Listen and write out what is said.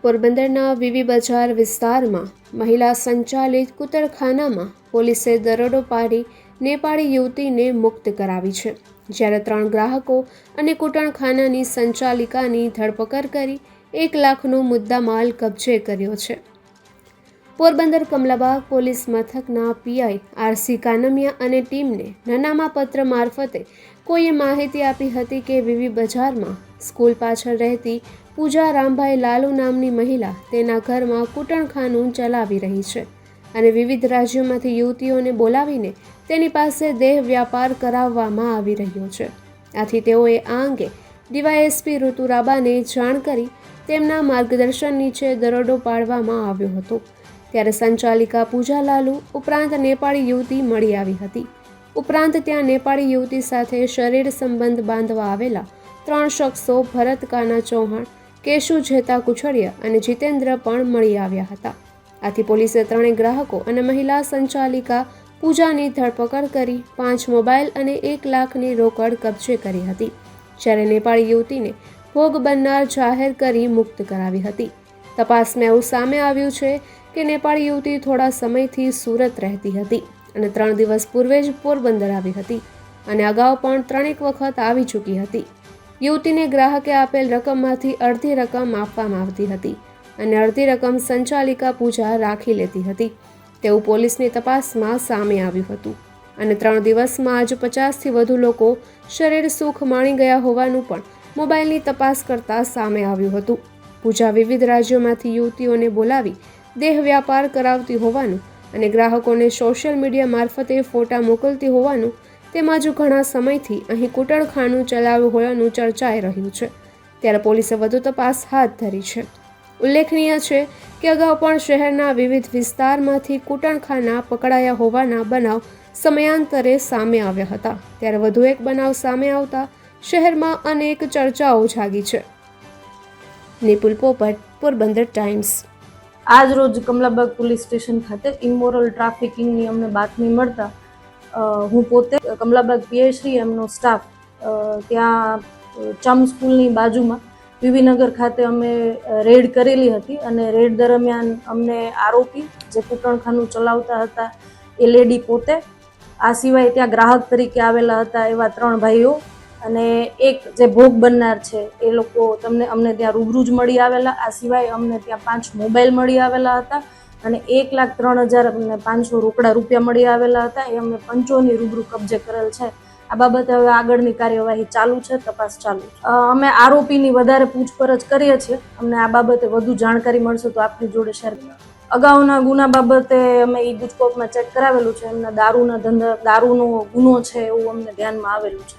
પોરબંદરના વીવી બજાર વિસ્તારમાં મહિલા સંચાલિત કૂતરખાનામાં પોલીસે દરોડો પાડી નેપાળી યુવતીને મુક્ત કરાવી છે, જ્યારે 3 ગ્રાહકો અને કૂટણખાનાની સંચાલિકાની ધરપકડ કરી 1 લાખનો મુદ્દામાલ કબજે કર્યો છે. પોરબંદર કમલાબાગ પોલીસ મથકના પીઆઈ આરસી કાનમિયા અને ટીમને નાનામા પત્ર મારફતે કોઈએ માહિતી આપી હતી કે વીવી બજારમાં સ્કૂલ પાછળ રહેતી પૂજા રામભાઈ લાલુ નામની મહિલા તેના ઘરમાં કૂટણખાનું ચલાવી રહી છે અને વિવિધ રાજ્યોમાંથી યુવતીઓને બોલાવીને તેની પાસે દેહ વ્યાપાર કરાવવામાં આવી રહ્યો છે. આથી તેઓએ આ અંગે ડીવાયએસપી ઋતુરાબાને જાણ કરી તેમના માર્ગદર્શન નીચે દરોડો પાડવામાં આવ્યો હતો. ત્યારે સંચાલિકા પૂજા લાલુ ઉપરાંત નેપાળી યુવતી મળી આવી હતી. ઉપરાંત ત્યાં નેપાળી યુવતી સાથે શરીર સંબંધ બાંધવા આવેલા 3 શખ્સો ભરત કાના ચૌહાણ, કેશુ જેતા કુછડિયા અને જીતેન્દ્ર પણ મળી આવ્યા હતા. આથી પોલીસે 3 ગ્રાહકો અને મહિલા સંચાલિકા પૂજાની ધરપકડ કરી 5 મોબાઈલ અને 1 લાખની રોકડ કબજે કરી હતી, જ્યારે નેપાળી યુવતીને ભોગ બનનાર જાહેર કરી મુક્ત કરાવી હતી. તપાસમાં એવું સામે આવ્યું છે કે નેપાળી યુવતી થોડા સમયથી સુરત રહેતી હતી અને 3 દિવસ પૂર્વે જ પોરબંદર આવી હતી અને અગાઉ પણ 3 વખત આવી ચૂકી હતી. યુવતીને ગ્રાહકે આપેલ રકમમાંથી અડધી રકમ આપવામાં આવતી હતી અને અડધી રકમ સંચાલિકા પૂજા રાખી લેતી હતી તેવું પોલીસની તપાસમાં સામે આવ્યું હતું અને 3 દિવસમાં જ 50થી વધુ લોકો શરીર સુખ માણી ગયા હોવાનું પણ મોબાઈલની તપાસ કરતા સામે આવ્યું હતું. પૂજા વિવિધ રાજ્યોમાંથી યુવતીઓને બોલાવી દેહ વ્યાપાર કરાવતી હોવાનું અને ગ્રાહકોને સોશિયલ મીડિયા મારફતે ફોટા મોકલતી હોવાનું તેમજ ઘણા સમયથી અહીં કૂટણખાનું ચલાવ્યું હોવાનું ચર્ચાઈ રહ્યું છે. ત્યારે પોલીસે વધુ તપાસ હાથ ધરી છે. ઉલ્લેખનીય છે કે અગાઉ પણ શહેરના વિવિધ વિસ્તારમાંથી કૂટણખાના પકડાયા હોવાના બનાવ સમયાંતરે સામે આવ્યા હતા. ત્યારે વધુ એક બનાવ સામે આવતા શહેરમાં અનેક ચર્ચાઓ જાગી છે. નિપુલ પોપટ, પોરબંદર ટાઈમ્સ. આજ રોજ કમલાબાગ પોલીસ સ્ટેશન ખાતે ઇમોરલ ટ્રાફિકિંગની અમને બાતમી મળતા હું પોતે કમલાબાગ પીએશ્રી એમનો સ્ટાફ ત્યાં ચમ સ્કૂલની બાજુમાં વિવીનગર ખાતે અમે રેડ કરેલી હતી અને રેડ દરમિયાન અમને આરોપી જે કૂટણખાનું ચલાવતા હતા એ લેડી પોતે, આ સિવાય ત્યાં ગ્રાહક તરીકે આવેલા હતા એવા 3 ભાઈઓ અને એક જે ભોગ બનનાર છે એ લોકો અમને ત્યાં રૂબરૂ જ મળી આવેલા. આ સિવાય અમને ત્યાં 5 મોબાઈલ મળી આવેલા હતા અને 1,03,500 રોકડા રૂપિયા મળી આવેલા હતા. એ અમે પંચોની રૂબરૂ કબજે કરેલ છે. આ બાબતે હવે આગળની કાર્યવાહી ચાલુ છે, તપાસ ચાલુ છે. અમે આરોપીની વધારે પૂછપરછ કરીએ છીએ. અમને આ બાબતે વધુ જાણકારી મળશે તો આપની જોડે શેર કરીએ. અગાઉના ગુના બાબતે અમે ઈ ગુજકોપમાં ચેક કરાવેલું છે. એમના દારૂનો ગુનો છે એવું અમને ધ્યાનમાં આવેલું છે.